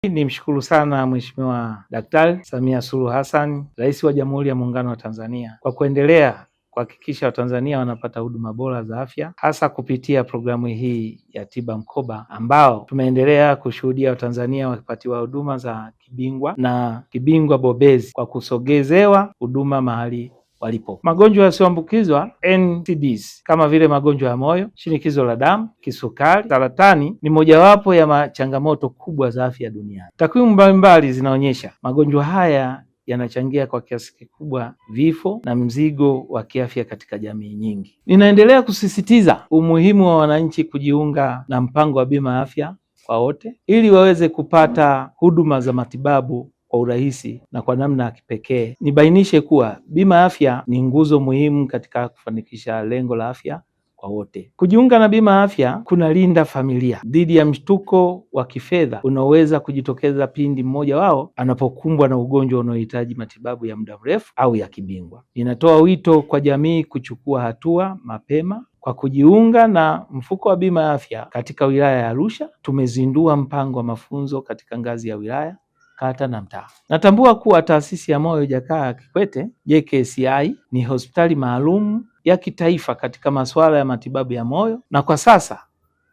nimshukuru sana Mheshimiwa Daktari Samia Suluhu Hassan, Rais wa Jamhuri ya Muungano wa Tanzania, kwa kuendelea kuhakikisha Watanzania wanapata huduma bora za afya, hasa kupitia programu hii ya Tiba Mkoba, ambao tumeendelea kushuhudia Watanzania wakipatiwa huduma za kibingwa na kibingwa bobezi kwa kusogezewa huduma mahali walipo. Magonjwa yasiyoambukizwa NCDs kama vile magonjwa ya moyo, shinikizo la damu, kisukari, saratani ni mojawapo ya changamoto kubwa za afya duniani. Takwimu mbalimbali zinaonyesha magonjwa haya yanachangia kwa kiasi kikubwa vifo na mzigo wa kiafya katika jamii nyingi. Ninaendelea kusisitiza umuhimu wa wananchi kujiunga na mpango wa bima ya afya kwa wote ili waweze kupata huduma za matibabu kwa urahisi na kwa namna ya kipekee. Nibainishe kuwa bima ya afya ni nguzo muhimu katika kufanikisha lengo la afya kwa wote. Kujiunga na bima ya afya kunalinda familia dhidi ya mshtuko wa kifedha unaoweza kujitokeza pindi mmoja wao anapokumbwa na ugonjwa unaohitaji matibabu ya muda mrefu au ya kibingwa. Ninatoa wito kwa jamii kuchukua hatua mapema. Kwa kujiunga na mfuko wa bima ya afya katika wilaya ya Arusha, tumezindua mpango wa mafunzo katika ngazi ya wilaya, kata na mtaa. Natambua kuwa Taasisi ya Moyo Jakaya Kikwete JKCI ni hospitali maalum ya kitaifa katika masuala ya matibabu ya moyo, na kwa sasa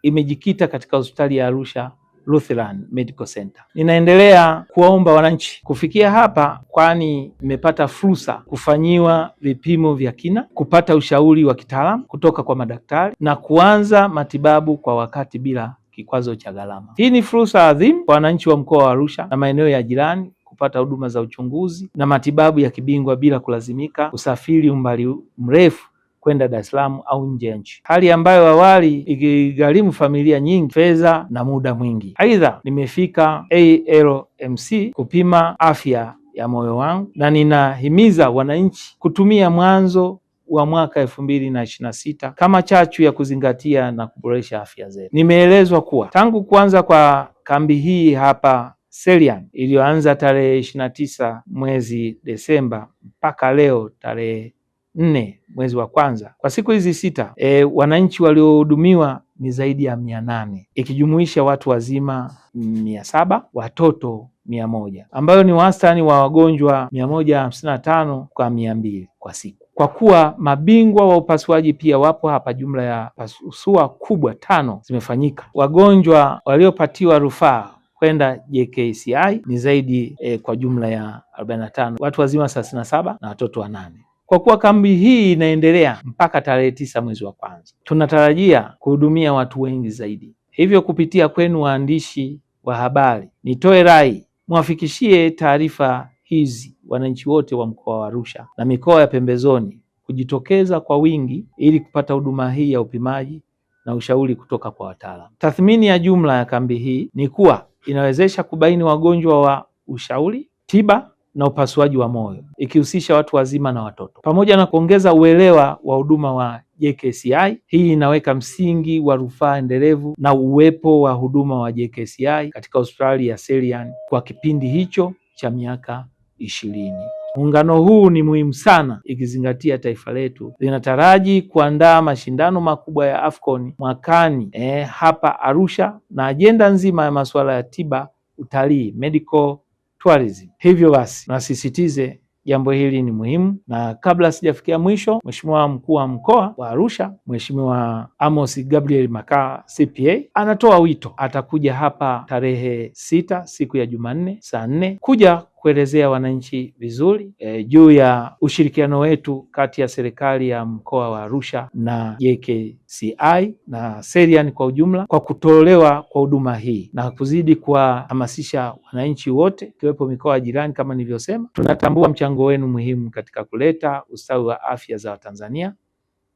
imejikita katika hospitali ya Arusha Lutheran Medical Center. Ninaendelea kuwaomba wananchi kufikia hapa, kwani nimepata fursa kufanyiwa vipimo vya kina, kupata ushauri wa kitaalamu kutoka kwa madaktari na kuanza matibabu kwa wakati bila kikwazo cha gharama. Hii ni fursa adhimu kwa wananchi wa mkoa wa Arusha na maeneo ya jirani kupata huduma za uchunguzi na matibabu ya kibingwa bila kulazimika kusafiri umbali mrefu kwenda Dar es Salaam au nje ya nchi, hali ambayo awali ikigharimu familia nyingi fedha na muda mwingi. Aidha, nimefika ALMC kupima afya ya moyo wangu na ninahimiza wananchi kutumia mwanzo wa mwaka 2026 kama chachu ya kuzingatia na kuboresha afya zetu. Nimeelezwa kuwa tangu kuanza kwa kambi hii hapa Selian iliyoanza tarehe 29 mwezi Desemba mpaka leo tarehe 4 mwezi wa kwanza, kwa siku hizi 6 wananchi waliohudumiwa ni zaidi ya 800 ikijumuisha watu wazima 700, watoto 100, ambayo ni wastani wa wagonjwa 155 kwa 200 kwa siku. Kwa kuwa mabingwa wa upasuaji pia wapo hapa, jumla ya pasua kubwa 5 zimefanyika. Wagonjwa waliopatiwa rufaa kwenda JKCI ni zaidi kwa jumla ya 45, watu wazima 37 na watoto 8. Kwa kuwa kambi hii inaendelea mpaka tarehe 9 mwezi wa kwanza, tunatarajia kuhudumia watu wengi zaidi. Hivyo kupitia kwenu waandishi wa habari, nitoe rai mwafikishie taarifa hizi wananchi wote wa mkoa wa Arusha na mikoa ya pembezoni kujitokeza kwa wingi ili kupata huduma hii ya upimaji na ushauri kutoka kwa wataalamu. Tathmini ya jumla ya kambi hii ni kuwa inawezesha kubaini wagonjwa wa ushauri, tiba na upasuaji wa moyo, ikihusisha watu wazima na watoto, pamoja na kuongeza uelewa wa huduma wa JKCI. Hii inaweka msingi wa rufaa endelevu na uwepo wa huduma wa JKCI katika hospitali ya Selian kwa kipindi hicho cha miaka 20. Muungano huu ni muhimu sana ikizingatia taifa letu linataraji kuandaa mashindano makubwa ya AFCON mwakani hapa Arusha, na ajenda nzima ya masuala ya tiba, utalii, medical tourism. Hivyo basi nasisitize jambo hili ni muhimu, na kabla sijafikia mwisho, Mheshimiwa Mkuu wa Mkoa wa Arusha Mheshimiwa Amos Gabriel Makalla CPA anatoa wito, atakuja hapa tarehe 6 siku ya Jumanne saa 4 kuja kuelezea wananchi vizuri juu ya ushirikiano wetu kati ya serikali ya mkoa wa Arusha na JKCI na Selian kwa ujumla kwa kutolewa kwa huduma hii na kuzidi kuwahamasisha wananchi wote ikiwepo mikoa jirani. Kama nilivyosema, tunatambua mchango wenu muhimu katika kuleta ustawi wa afya za Watanzania.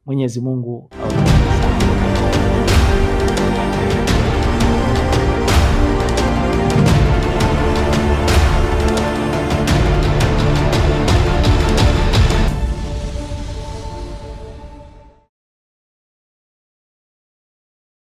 Mwenyezi Mungu